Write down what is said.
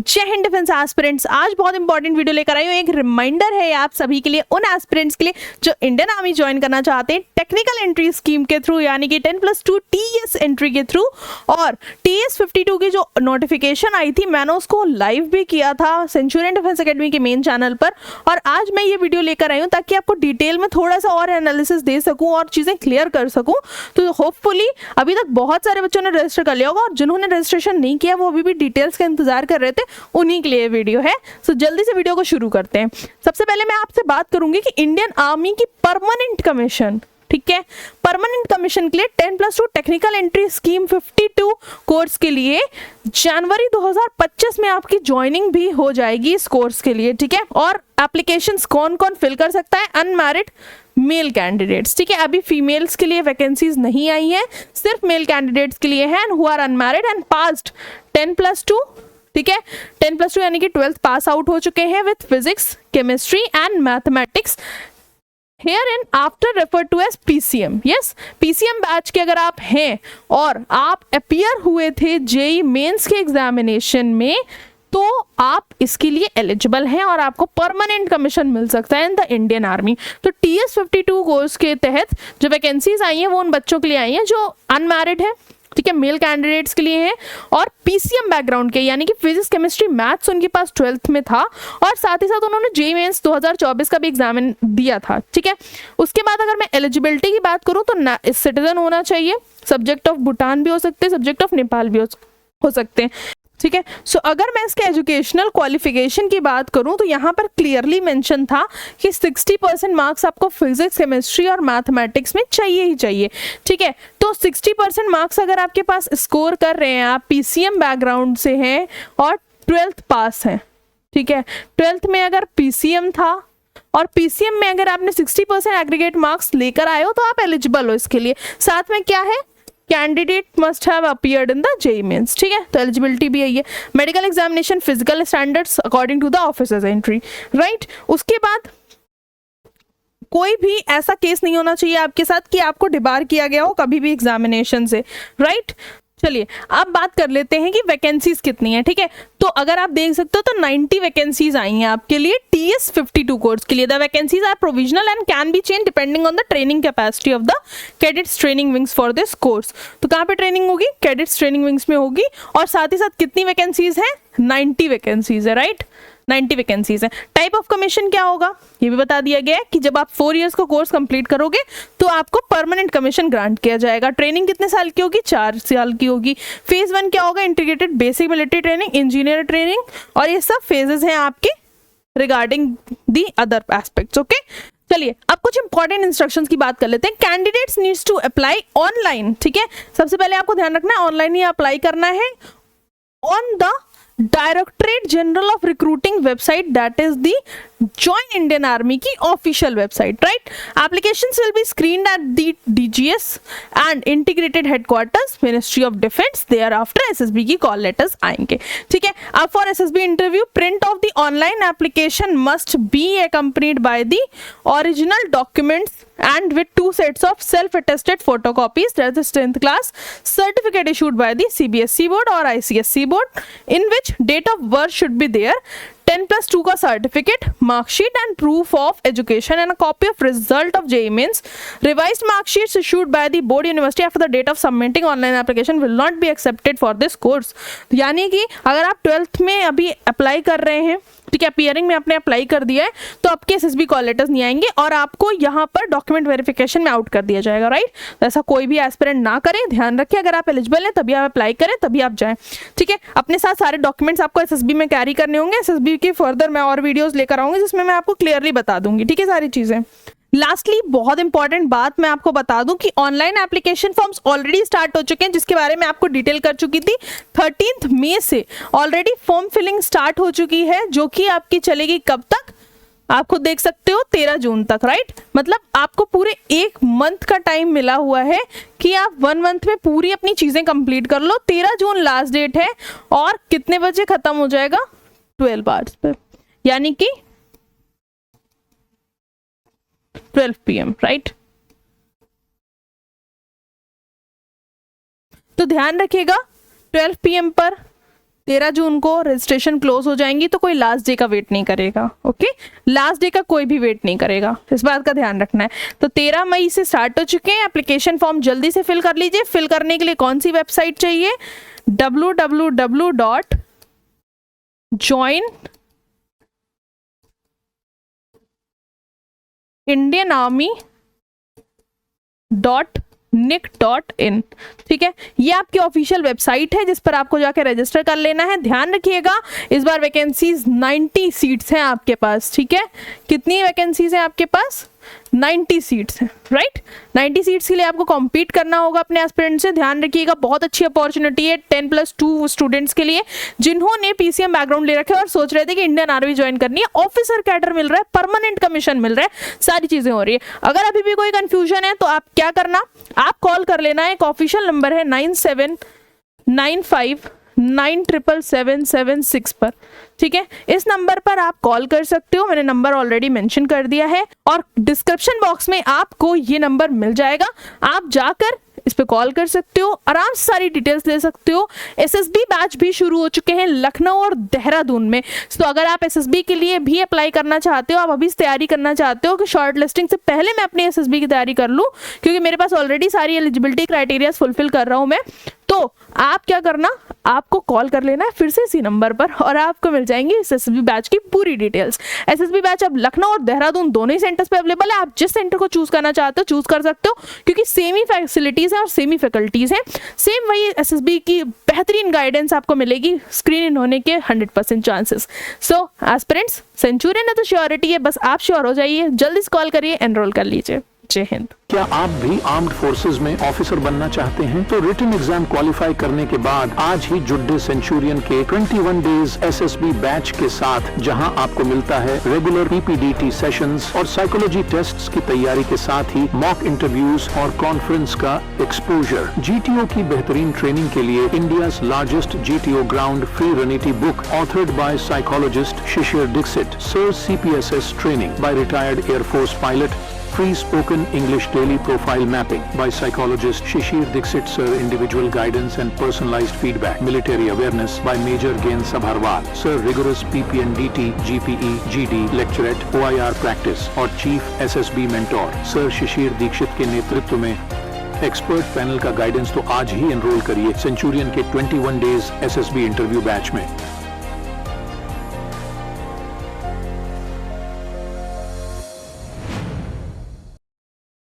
जय Hind defence aspirants. आज बहुत इंपॉर्टेंट वीडियो लेकर आई हूँ। एक रिमाइंडर है आप सभी के लिए, उन एस्पिरेंट्स के लिए जो इंडियन आर्मी ज्वाइन करना चाहते हैं टेक्निकल एंट्री स्कीम के थ्रू, यानी कि 10+2 टीएस एंट्री के थ्रू। और टीएस 52 की जो नोटिफिकेशन आई थी मैंने उसको लाइव भी किया था सेंचुरियन डिफेंस एकेडमी के मेन चैनल पर, और आज मैं ये वीडियो लेकर आई हूँ ताकि आपको डिटेल में थोड़ा सा और एनालिसिस दे सकूँ और चीज़ें क्लियर कर सकूँ। तो होपफुली अभी तक बहुत सारे बच्चों ने रजिस्टर कर लिया होगा, और जिन्होंने रजिस्ट्रेशन नहीं किया वो अभी भी डिटेल्स का इंतजार कर रहे थे, उन्हीं के लिए वीडियो है। सो जल्दी से वीडियो को शुरू करते हैं। सबसे पहले मैं आपसे बात करूंगी कि इंडियन आर्मी की परमानेंट कमीशन, ठीक है, परमानेंट कमीशन के लिए 10+2 टेक्निकल एंट्री स्कीम 52 कोर्स के लिए जनवरी 2025 में आपकी ज्वाइनिंग भी हो जाएगी इस कोर्स के लिए, ठीक है। और एप्लीकेशंस कौन कौन फिल कर सकता है? अनमैरिड मेल कैंडिडेट्स, ठीक है। अभी फीमेल्स के लिए वैकेंसीज नहीं आई हैं, सिर्फ मेल कैंडिडेट्स के लिए हैं, who are unmarried and passed 10+2, ठीक है। 10+2 यानी कि 12th पास आउट हो चुके हैं with physics, chemistry and mathematics, hereinafter refer to as PCM. Yes, PCM batch के अगर आप हैं और आप अपीयर हुए थे जेई मेंस के एग्जामिनेशन में, तो आप इसके लिए एलिजिबल हैं और आपको परमानेंट कमीशन मिल सकता है इन द इंडियन आर्मी। तो टीएस 52 कोर्स के तहत जो वैकेंसीज आई हैं वो उन बच्चों के लिए आई हैं जो अनमैरिड है, ठीक है, मेल कैंडिडेट्स के लिए है, और पीसीएम बैकग्राउंड के, यानी कि फिजिक्स, केमिस्ट्री, मैथ्स उनके पास 12th में था, और साथ ही साथ उन्होंने जेईई मेंस 2024 का भी एग्जाम दिया था, ठीक है। उसके बाद अगर मैं एलिजिबिलिटी की बात करूं तो सिटीजन होना चाहिए, सब्जेक्ट ऑफ भूटान भी हो सकते हैं, सब्जेक्ट ऑफ नेपाल भी हो सकते हैं, ठीक है। सो अगर मैं इसके एजुकेशनल क्वालिफिकेशन की बात करूं तो यहाँ पर क्लियरली मेंशन था कि 60% मार्क्स आपको फिजिक्स, केमिस्ट्री और मैथमेटिक्स में चाहिए ही चाहिए, ठीक है। तो 60% मार्क्स अगर आपके पास स्कोर कर रहे हैं, आप पीसीएम बैकग्राउंड से हैं और 12th पास हैं, ठीक है, 12th में अगर पीसीएम था और पीसीएम में अगर आपने 60% एग्रीगेट मार्क्स लेकर आए हो तो आप एलिजिबल हो इसके लिए। साथ में क्या है, candidate must have appeared in the JEE mains, ठीक है, तो एलिजिबिलिटी भी है। Medical examination, physical standards according to the officers entry, right. उसके बाद कोई भी ऐसा केस नहीं होना चाहिए आपके साथ कि आपको डिबार किया गया हो कभी भी एग्जामिनेशन से, राइट। चलिए अब बात कर लेते हैं कि वैकेंसीज कितनी है, ठीक है। तो अगर आप देख सकते हो तो 90 वैकेंसीज आई हैं आपके लिए टीएस 52 कोर्स के लिए। The vacancies are provisional and can be change depending on the training capacity of the cadets training wings for this course. तो कहाँ पे ट्रेनिंग होगी? कैडेट्स ट्रेनिंग विंग्स में होगी। और साथ ही साथ कितनी वैकेंसीज हैं? 90 वैकेंसीज है, राइट, 90 वैकेंसीज है। टाइप ऑफ कमीशन क्या होगा ये भी बता दिया गया है कि जब आप 4 इयर्स का कोर्स कंप्लीट करोगे तो आपको परमानेंट कमीशन ग्रांट किया जाएगा। ट्रेनिंग कितने साल की होगी? 4 साल की होगी। फेज 1 क्या होगा? Integrated basic military training, engineer training, और ये सब फेजेस हैं आपके regarding the other aspects, okay. चलिए अब कुछ इंपॉर्टेंट इंस्ट्रक्शंस की बात कर लेते हैं। Candidates needs to apply online, ठीक है। सबसे पहले आपको ध्यान रखना है ऑनलाइन ही अप्लाई करना है on the directorate general of recruiting website, that is the join Indian army की official website, right. Applications will be screened at the DGS and integrated headquarters, ministry of defence. Thereafter SSB की call letters आएंगे, ठीक है। अब for SSB interview print of the online application must be accompanied by the original documents and with 2 sets of self-attested photocopies, that is the 10th class certificate issued by the CBSE board or ICSE board, in which date of birth should be there, 10+2 का certificate, marksheet and proof of education and a copy of result of JEE mains. Revised marksheets issued by the board university after the date of submitting online application will not be accepted for this course. यानी कि अगर आप 12th में अभी apply कर रहे हैं, ठीक है, अपीयरिंग में आपने अप्लाई कर दिया है, तो आपके एसएसबी कॉल लेटर्स नहीं आएंगे और आपको यहाँ पर डॉक्यूमेंट वेरिफिकेशन में आउट कर दिया जाएगा, राइट। तो ऐसा कोई भी एस्पिरेंट ना करे, ध्यान रखिए। अगर आप एलिजिबल हैं तभी आप अप्लाई करें, तभी आप जाएं, ठीक है। अपने साथ सारे डॉक्यूमेंट्स आपको एसएसबी में कैरी करने होंगे। एसएसबी की फर्दर मैं और वीडियोस लेकर आऊंगी जिसमें मैं आपको क्लियरली बता दूंगी, ठीक है, सारी चीजें। लास्टली बहुत इंपॉर्टेंट बात मैं आपको बता दूं कि online application forms already start हो चुके हैं, जिसके बारे में आपको डिटेल कर चुकी थी। 13 मई से ऑलरेडी फॉर्म फिलिंग स्टार्ट हो चुकी है, जो कि आपकी चलेगी कब तक? आप खुद देख सकते हो, 13 जून तक, राइट। मतलब आपको पूरे 1 मंथ का टाइम मिला हुआ है कि आप 1 मंथ में पूरी अपनी चीजें कंप्लीट कर लो। 13 जून लास्ट डेट है और कितने बजे खत्म हो जाएगा? 12 आवर्स पे, यानी कि 12 PM, राइट। तो ध्यान रखिएगा 12 PM पर 13 जून को रजिस्ट्रेशन क्लोज हो जाएंगी, तो कोई लास्ट डे का वेट नहीं करेगा। ओके, लास्ट डे का कोई भी वेट नहीं करेगा, इस बात का ध्यान रखना है। तो 13 मई से स्टार्ट हो चुके हैं। एप्लीकेशन फॉर्म जल्दी से फिल कर लीजिए। फिल करने के लिए कौन सी वेबसाइट चाहिए? www.joinindianarmy.nic.in। ठीक है, ये आपकी ऑफिशियल वेबसाइट है जिस पर आपको जाकर रजिस्टर कर लेना है। ध्यान रखिएगा, इस बार वैकेंसीज 90 सीट्स हैं आपके पास। ठीक है, कितनी वैकेंसीज हैं आपके पास? 90 सीट्स हैं, राइट। 90 सीट्स के लिए आपको कॉम्पीट करना होगा अपने एस्पिरेंट से। ध्यान रखिएगा, बहुत अच्छी अपॉर्चुनिटी है 10+2 स्टूडेंट्स के लिए जिन्होंने पीसीएम बैकग्राउंड ले रखे और सोच रहे थे कि इंडियन आर्मी ज्वाइन करनी है। ऑफिसर कैडर मिल रहा है, परमानेंट कमीशन मिल रहा है, सारी चीजें हो रही है। अगर अभी भी कोई कंफ्यूजन है तो आप क्या करना, आप कॉल कर लेना। एक ऑफिशियल नंबर है 9795977776 पर। ठीक है, इस नंबर पर आप कॉल कर सकते हो, मैंने नंबर ऑलरेडी मेंशन कर दिया है और डिस्क्रिप्शन बॉक्स में आपको ये नंबर मिल जाएगा। आप जाकर इस पे कॉल कर सकते हो, आराम से सारी डिटेल्स ले सकते हो। एसएसबी बैच भी शुरू हो चुके हैं लखनऊ और देहरादून में। तो अगर आप एसएसबी के लिए भी अप्लाई करना चाहते हो, आप अभी तैयारी करना चाहते हो कि शॉर्ट लिस्टिंग से पहले मैं अपनी एसएसबी की तैयारी कर लूँ, क्योंकि मेरे पास ऑलरेडी सारी एलिजिबिलिटी क्राइटेरिया फुलफिल कर रहा हूँ मैं, तो आप क्या करना, आपको कॉल कर लेना है फिर से इसी नंबर पर और आपको मिल जाएंगी एसएसबी बैच की पूरी डिटेल्स। एसएसबी बैच अब लखनऊ और देहरादून दोनों ही सेंटर्स पे अवेलेबल है। आप जिस सेंटर को चूज करना चाहते हो चूज कर सकते हो, क्योंकि सेम ही फैसिलिटीज हैं और सेम ही फैकल्टीज हैं। सेम वही एसएसबी की बेहतरीन गाइडेंस आपको मिलेगी, स्क्रीन इन होने के 100% चांसेस। सो एस्पिरेंट्स, सेंचुरियन है तो श्योरिटी है, बस आप श्योर हो जाइए, जल्दी से कॉल करिए, एनरोल कर लीजिए। जय हिंद। क्या आप भी आर्म्ड फोर्सेज में ऑफिसर बनना चाहते हैं? तो रिटन एग्जाम क्वालिफाई करने के बाद आज ही जुड़े सेंचुरियन के 21 डेज एसएसबी बैच के साथ, जहां आपको मिलता है रेगुलर पीपीडीटी सेशंस और साइकोलॉजी टेस्ट्स की तैयारी के साथ ही मॉक इंटरव्यूज और कॉन्फ्रेंस का एक्सपोजर। जीटीओ की बेहतरीन ट्रेनिंग के लिए India's largest GTO ground free रनिटी book authored by psychologist Shishir Dikshit, sir CPSS training by retired air force pilot, free spoken English daily profile mapping by psychologist Shishir Dixit sir, individual guidance and personalized feedback, military awareness by Major Gain Sabharwal sir, rigorous PPNDT, GPE, GD lecturate, OIR practice और Chief SSB mentor sir Shishir Dixit के नेतृत्व में expert panel का guidance. तो आज ही enrol करिए Centurion के 21 days SSB interview batch में।